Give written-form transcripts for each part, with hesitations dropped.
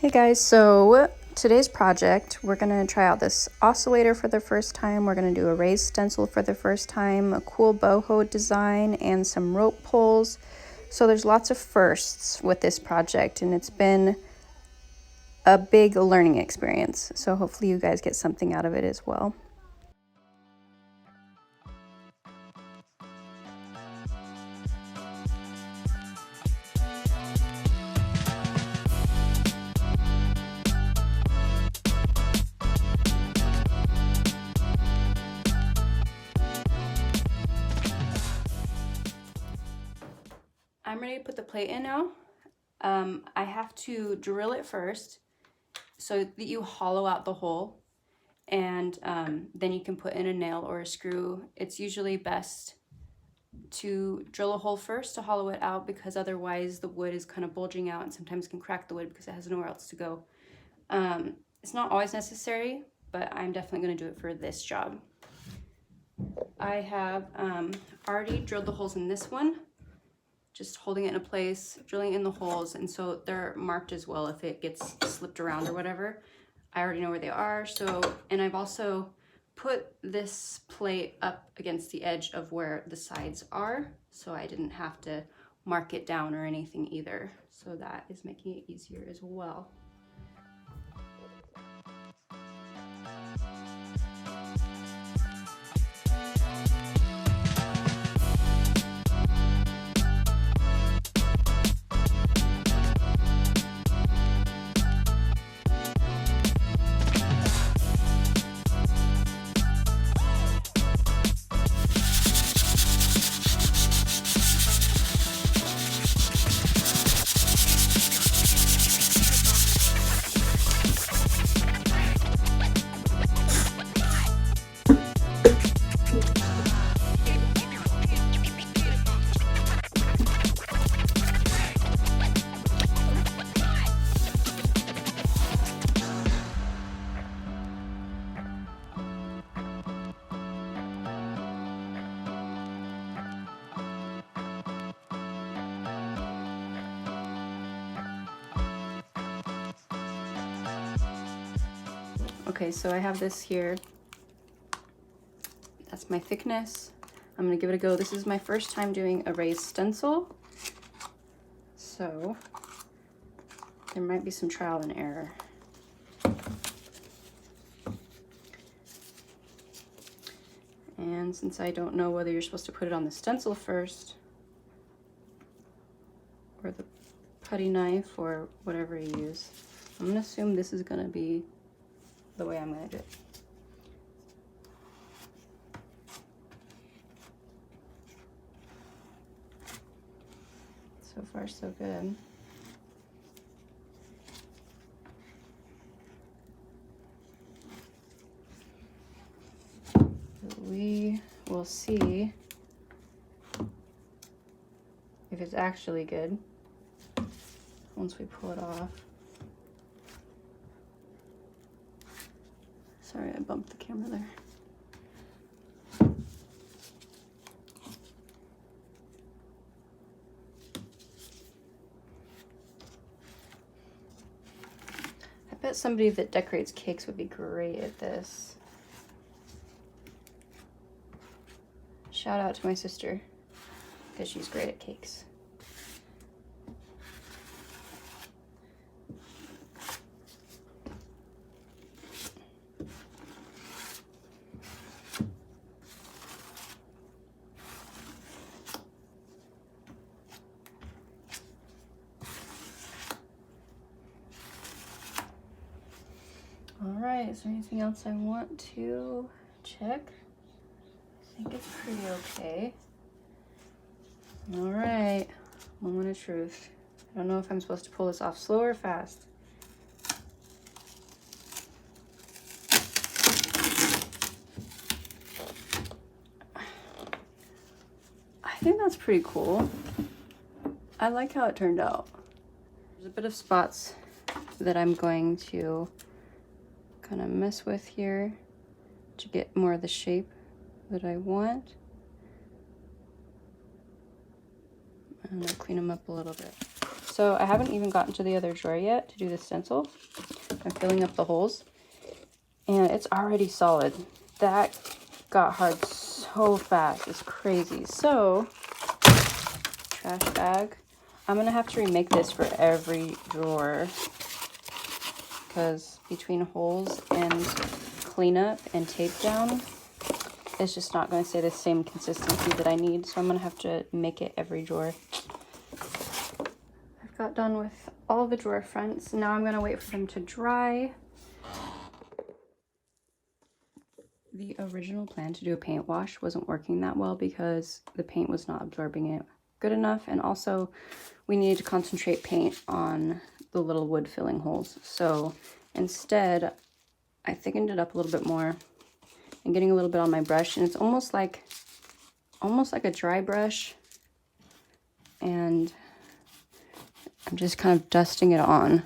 Hey guys, so today's project, we're gonna try out this oscillator for the first time. We're gonna do a raised stencil for the first time, a cool boho design, and some rope pulls. So there's lots of firsts with this project, and it's been a big learning experience. So hopefully you guys get something out of it as well. I'm ready to put the plate in now. I have to drill it first so that you hollow out the hole, and then you can put in a nail or a screw. It's usually best to drill a hole first to hollow it out, because otherwise the wood is kind of bulging out and sometimes can crack the wood because it has nowhere else to go. It's not always necessary, but I'm definitely going to do it for this job. I have already drilled the holes in this one, just holding it in place, drilling in the holes, and so they're marked as well if it gets slipped around or whatever. I already know where they are. And I've also put this plate up against the edge of where the sides are, so I didn't have to mark it down or anything either. So that is making it easier as well. Okay, so I have this here. That's my thickness. I'm gonna give it a go. This is my first time doing a raised stencil, so there might be some trial and error. And since I don't know whether you're supposed to put it on the stencil first, or the putty knife, or whatever you use, I'm gonna assume this is gonna be the way I'm gonna do it. So far, so good. We will see if it's actually good once we pull it off. Sorry, I bumped the camera there. I bet somebody that decorates cakes would be great at this. Shout out to my sister, because she's great at cakes. All right, is there anything else I want to check? I think it's pretty okay. All right, moment of truth. I don't know if I'm supposed to pull this off slow or fast. I think that's pretty cool. I like how it turned out. There's a bit of spots that I'm going to kind of mess with here to get more of the shape that I want. I'm gonna clean them up a little bit. So I haven't even gotten to the other drawer yet to do the stencil. I'm filling up the holes and it's already solid. That got hard so fast, it's crazy. So, trash bag. I'm gonna have to remake this for every drawer because between holes and cleanup and tape down, it's just not going to stay the same consistency that I need. So I'm going to have to make it every drawer. I've got done with all the drawer fronts. Now I'm going to wait for them to dry. The original plan to do a paint wash wasn't working that well because the paint was not absorbing it good enough. And also we needed to concentrate paint on the little wood filling holes. So instead, I thickened it up a little bit more and getting a little bit on my brush, and it's almost like a dry brush, and I'm just kind of dusting it on,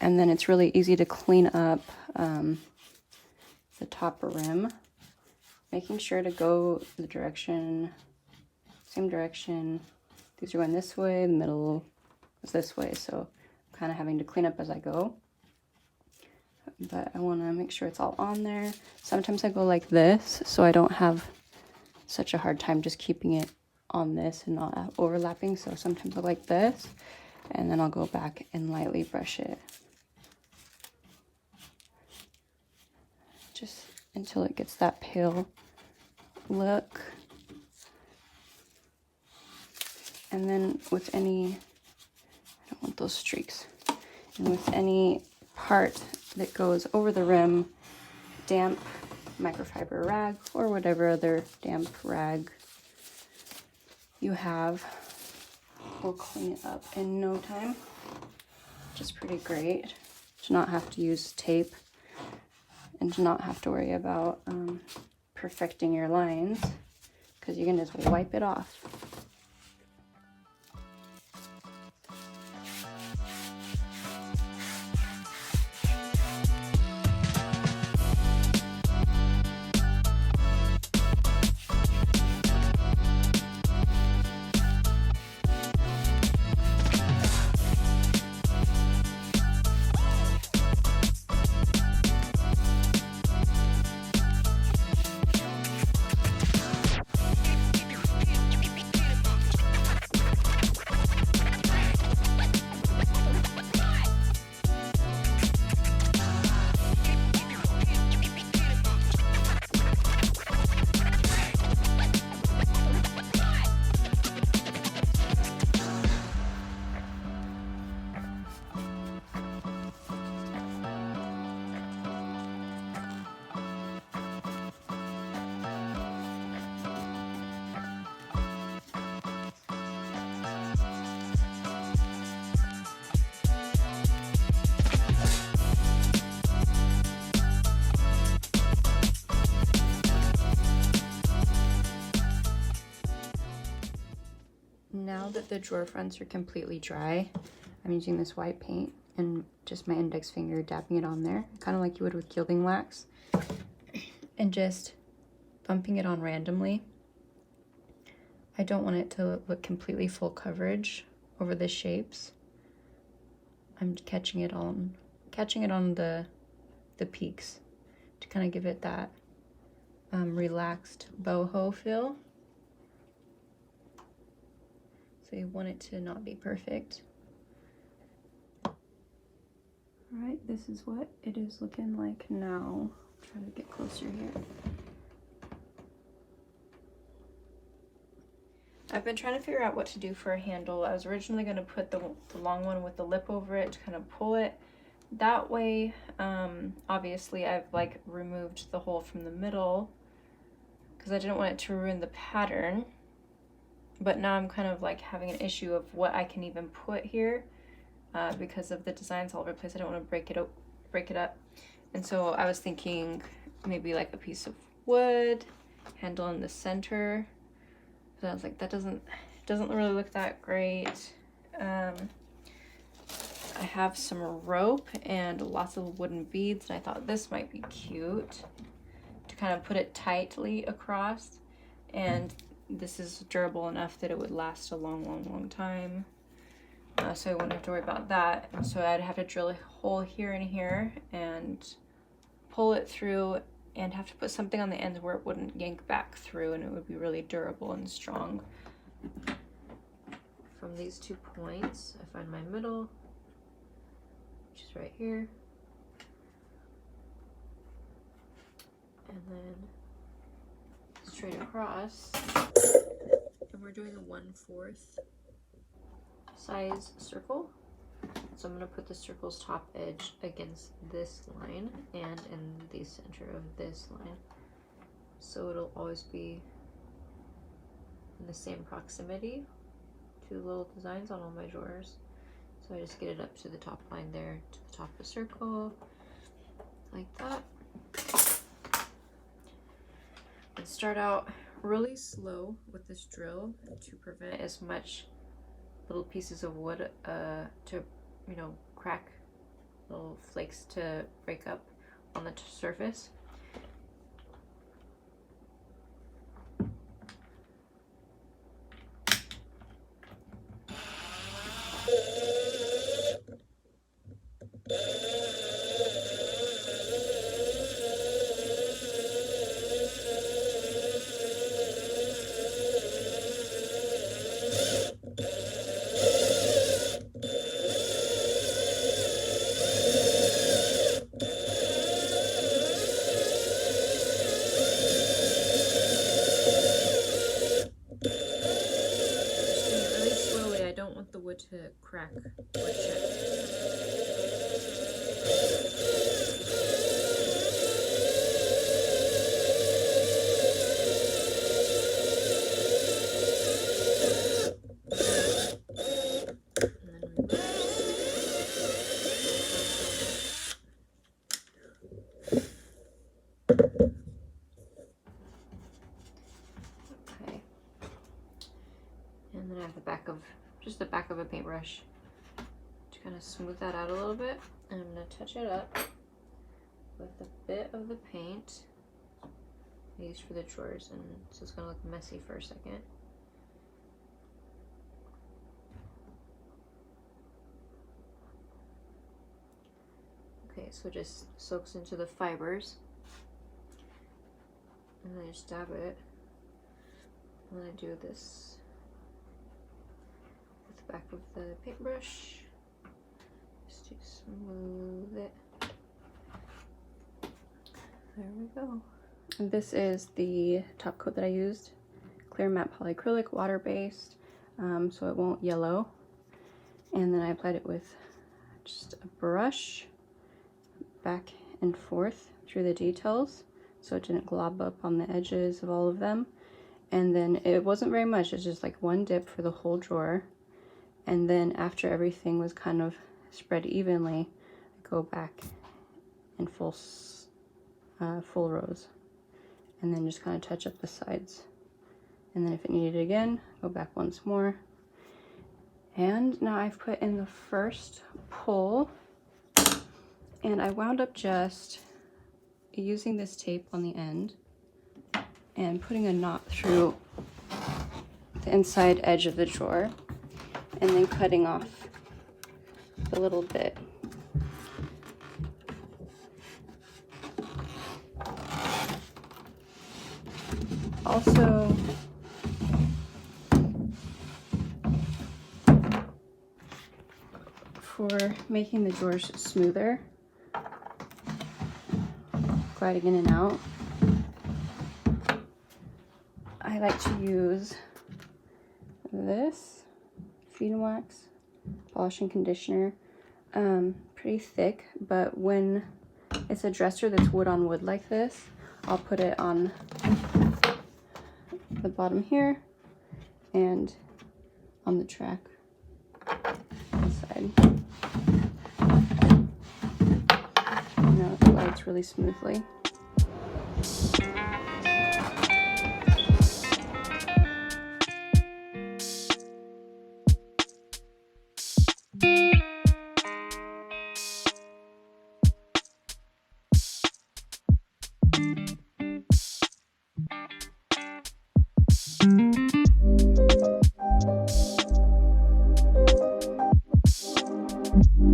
and then it's really easy to clean up the top rim, making sure to go the direction, same direction. These are going this way, the middle is this way, so I'm kind of having to clean up as I go. But I want to make sure it's all on there. Sometimes I go like this, so I don't have such a hard time just keeping it on this and not overlapping. So sometimes I go like this, and then I'll go back and lightly brush it. Just until it gets that pale look. And then with any, I don't want those streaks. And with any part that goes over the rim, damp microfiber rag or whatever other damp rag you have will clean it up in no time, which is pretty great to not have to use tape and to not have to worry about perfecting your lines, because you can just wipe it off. Now that the drawer fronts are completely dry, I'm using this white paint and just my index finger dabbing it on there, kind of like you would with gilding wax, and just bumping it on randomly. I don't want it to look completely full coverage over the shapes. I'm catching it on the peaks to kind of give it that relaxed boho feel. So you want it to not be perfect. All right, this is what it is looking like now. Try to get closer here. I've been trying to figure out what to do for a handle. I was originally going to put the long one with the lip over it to kind of pull it that way. Obviously I've like removed the hole from the middle because I didn't want it to ruin the pattern. But now I'm kind of like having an issue of what I can even put here because of the designs all over the place. I don't want to break it up. And so I was thinking maybe like a piece of wood, handle in the center. So I was like, that doesn't really look that great. I have some rope and lots of wooden beads, and I thought this might be cute to kind of put it tightly across. And this is durable enough that it would last a long time. So I wouldn't have to worry about that. And so I'd have to drill a hole here and here and pull it through and have to put something on the ends where it wouldn't yank back through, and it would be really durable and strong. From these 2 points, I find my middle, which is right here. And then straight across. And we're doing a 1/4 size circle. So I'm going to put the circle's top edge against this line and in the center of this line. So it'll always be in the same proximity to the little designs on all my drawers. So I just get it up to the top line there, to the top of the circle, like that. And start out really slow with this drill to prevent as much little pieces of wood to, you know, crack, little flakes to break up on the surface. To crack or chip. Okay. And then I have the back of the back of a paintbrush to kind of smooth that out a little bit. And I'm going to touch it up with a bit of the paint I used for the drawers, and so it's going to look messy for a second. Okay, so it just soaks into the fibers, and then I just dab it, and then I do this back of the paintbrush just to smooth it. There we go. And this is the top coat that I used, clear matte polyacrylic, water-based, so it won't yellow. And then I applied it with just a brush back and forth through the details so it didn't glob up on the edges of all of them. And then it wasn't very much, it's just like one dip for the whole drawer. And then after everything was kind of spread evenly, I go back in full rows, and then just kind of touch up the sides. And then if it needed again, go back once more. And now I've put in the first pull, and I wound up just using this tape on the end and putting a knot through the inside edge of the drawer, and then cutting off a little bit. Also, for making the drawers smoother, gliding in and out, I like to use this Feed and Wax polish and conditioner. Pretty thick, but when it's a dresser that's wood on wood like this, I'll put it on the bottom here and on the track inside. Now it glides really smoothly. you.